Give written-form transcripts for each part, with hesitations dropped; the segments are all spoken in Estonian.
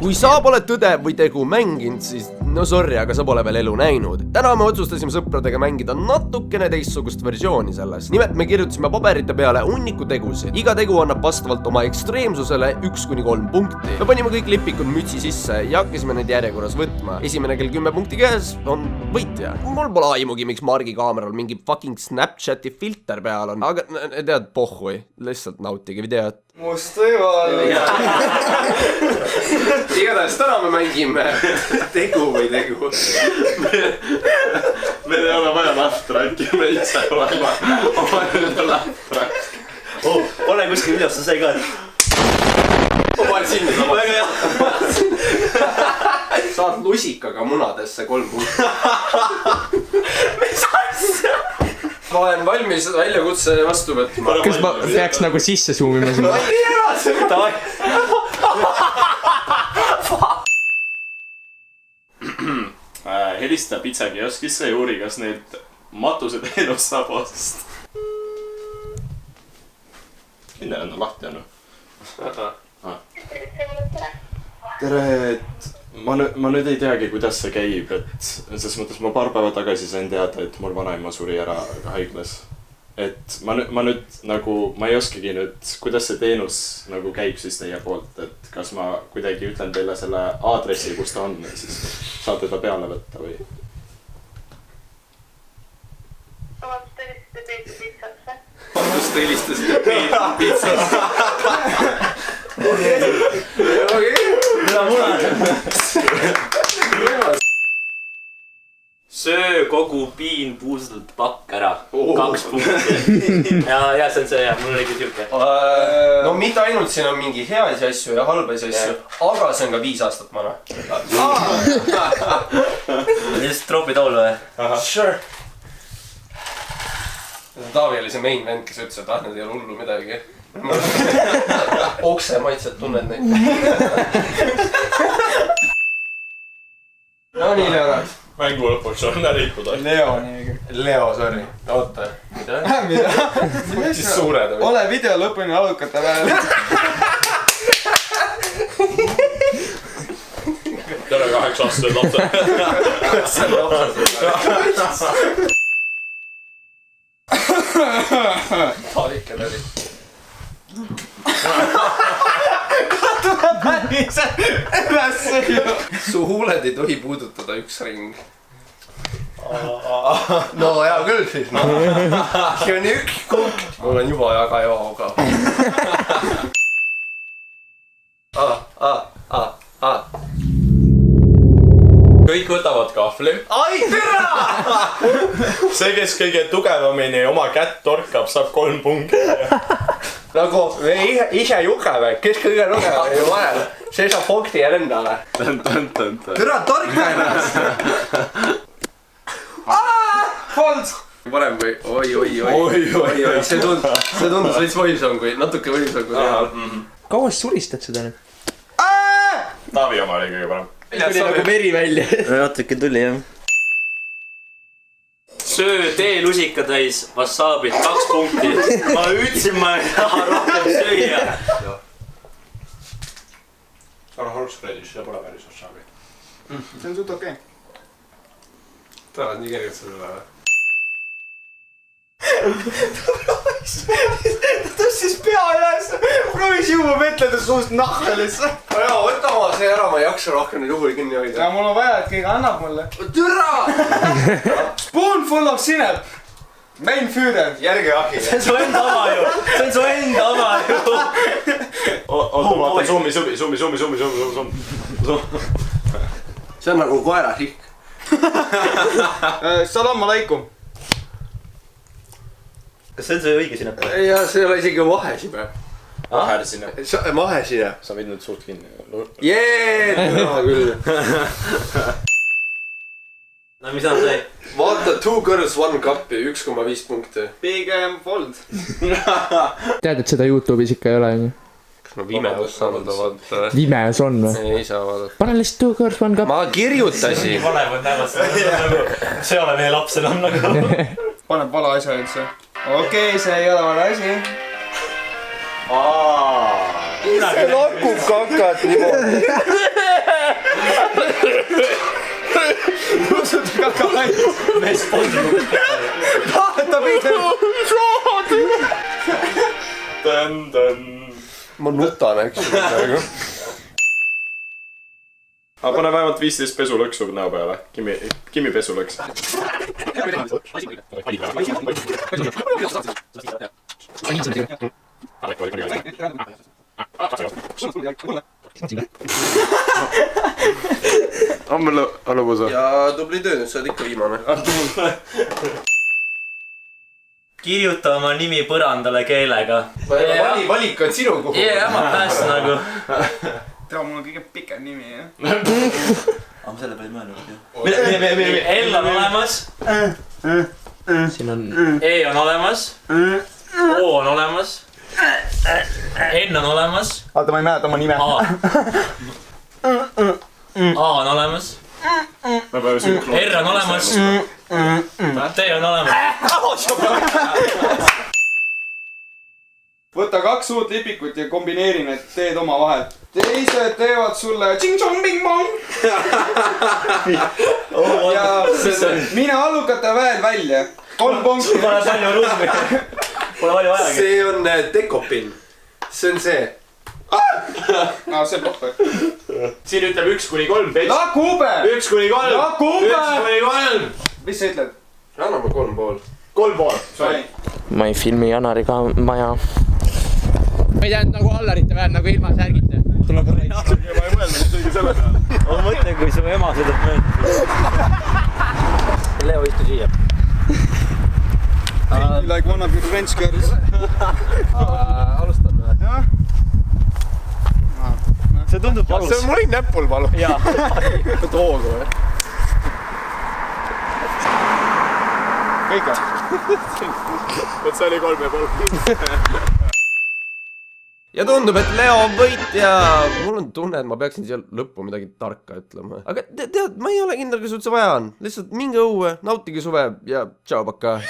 kui sa pole Tõde või tegu mänginud, siis no sorry, aga sa pole veel elu näinud. Täna me otsustasime sõpradega mängida natukene teistsugust versiooni sellest. Nimelt me kirjutasime paberite peale hunniku tegusid. Iga tegu annab vastavalt oma ekstreemsusele 1-3 punkti. Me panime kõik lipikud mütsi sisse ja hakkasime neid järjekorras võtma. Esimene kell 10 punkti käes on võitja. Mul pole aimugi, miks Margi kaameral mingi fucking Snapchati filter peal on. Aga tead, pohhui, lihtsalt nautige videot. Must või valge. Igatahes täna me mängime tegu või tegu. Meil ei ole vaja lahtrakki, me ise oleme oma lahtrakki. Ole kuskil videos, sa sai ka. Ma panen sinna sama. Väga hea. Saad lusikaga munadesse 3 punkti. Mis asja? Ma olen valmis väljakutse vastu võtma. Kas ma peaks nagu sisse zoomima sinna? Helista pitsakioskisse ja uuri, kas need matuseteenus saab ost. Kindel on lahti on. Tere, et ma nüüd ei teagi, kuidas see käib, et selles mõttes ma paar päeva tagasi sain teada, et mul vanaema suri ära haiglas. Et ma nüüd nagu, ma ei oskagi nüüd, kuidas see teenus nagu käib siis teie poolt, et kas ma kuidagi ütlen teile selle aadressi, kus ta on, siis saate ta peale võtta või? Vabandust, helistasite Peeter Pitsasse. Mida munad? Söö kogu piin puustatud pakk ära. 2 punkti. Ja see on see, mul oli ikka siuke. No mitte ainult siin on mingi heasi asju ja halbasi asju, aga see on ka 5 aastat vana. Just tropi tool või? Sure. Taavi oli see main vend, kes ütles, et need ei ole hullu midagi. Okse maitset tunned neid. No nii, Leonard. Mängu lõpuks on ärikuda. Leo nii. Leo, sorry. Oota. Mida? Siis suured või? Ole video lõpuni alukate vahel. Tere 8-aastased lapsed. See on lapsed. Taavike läbi. Su huuled ei tohi puudutada 1 ring. No hea küll siis. See on 1 punkt. Mul on juba väga hea oga. Kõik võtavad kahvli. Ai, tere! See, kes kõige tugevamini oma kätt torkab, saab 3 punkti. Nagu me ise jugeme, kes kõige tugevam ju vahel. See saab punkti ja endale. Tere, torka ennast! Fold! Parem kui oi. See tundus veits võimsam kui, natuke võimsam kui real. Kaua sulistad seda nüüd? Taavi oma oli kõige parem. Tuli nagu veri välja. Natuke tuli jah. Söö teelusika täis wasaabit 2 punkti. Ma ütlesin, ma ei taha rohkem süüa. Ära Horse-Redis, see pole päris wasaabi. See on suht okei. Ta oled nii kergelt selle üle. Ta tõstis pea üles. Proovis juua metleda suust nahka lihtsalt. Jaa, võta oma see ära, ma ei jaksa rohkem neid juhuli kinni hoida. Ja mul on vaja, et keegi annab mulle. Türa! Spoonful of sinep. Main Führer. Järge ahi. See on su enda oma ju. See on su enda oma ju. Oota, vaata, summi. See on nagu koera rihk. Salam aleikum. Kas see on see õige sinep? Ja see ei ole isegi vahesime. Vahesine. Vahesine. Sa võid nüüd suht kinni. Jee! Türa küll. No mis on see? Vaata 2 girls 1 cupi, 1,5 punkti. Pigem fold. Tead, et seda YouTube'is ikka ei ole, on ju? Kas ma Vimeos saan vaadata? Vimeos on või? Ei saa vaadata. Pane lihtsalt 2 girls 1 cup. Ma kirjutasin. Vanemad näevad seda. See ei ole meie laps enam nagu. Paneb vala asja üldse. Okei, see ei ole vala asi. See lakub kakat niimoodi. Vaata pidevalt. ma nutan, eks ju praegu. aga pane vähemalt 15 pesulõksu näo peale. Kimi pesulõks. on meil lõbus? ja tubli töö, nüüd sa oled ikka viimane. kirjuta oma nimi põrandale keelega. Valik on sinu kuhu. ma päästa nagu. tea, mul on kõige pikem nimi, jah. aga ma selle peale ei mõelnud. L on olemas. siin on E on olemas. O on olemas. N on olemas. Oota, ma ei mäleta oma nime. A on olemas. R on olemas. T on olemas. Võta 2 uut lipikut ja kombineeri need teed oma vahel. Teised teevad sulle tšing-tšong-bing-bong. ja mine allukate väel välja. 3 punkti. Pole palju ruumi. Pole palju ajagi. see on dekopin. see on see. see pohver. Siin ütleb 1-3. Lakube! 1-3. Lakube! 1-3. Mis sa ütled? anna ma 3,5. 3,5. Sorry. ma ei filmi Janariga maja. ma ei teadnud nagu Allarite peal nagu ilma särgita. ma ei mõelnud isegi selle peale. ma mõtlen, kui su ema sõidab mööda. Leo, istu siia. Like one of your French girls. alustame. see tundub valus. see on mul näpul, palun. jaa. võta hoogu või? Kõik on. vot see oli 3,5. ja tundub, et Leo on võitja. mul on tunne, et ma peaksin siia lõppu midagi tarka ütlema. aga tead, ma ei ole kindel, kas üldse vaja on. lihtsalt minge õue, nautige suve ja tšau, pakka.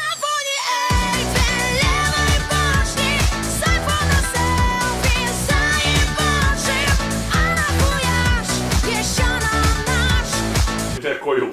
koju.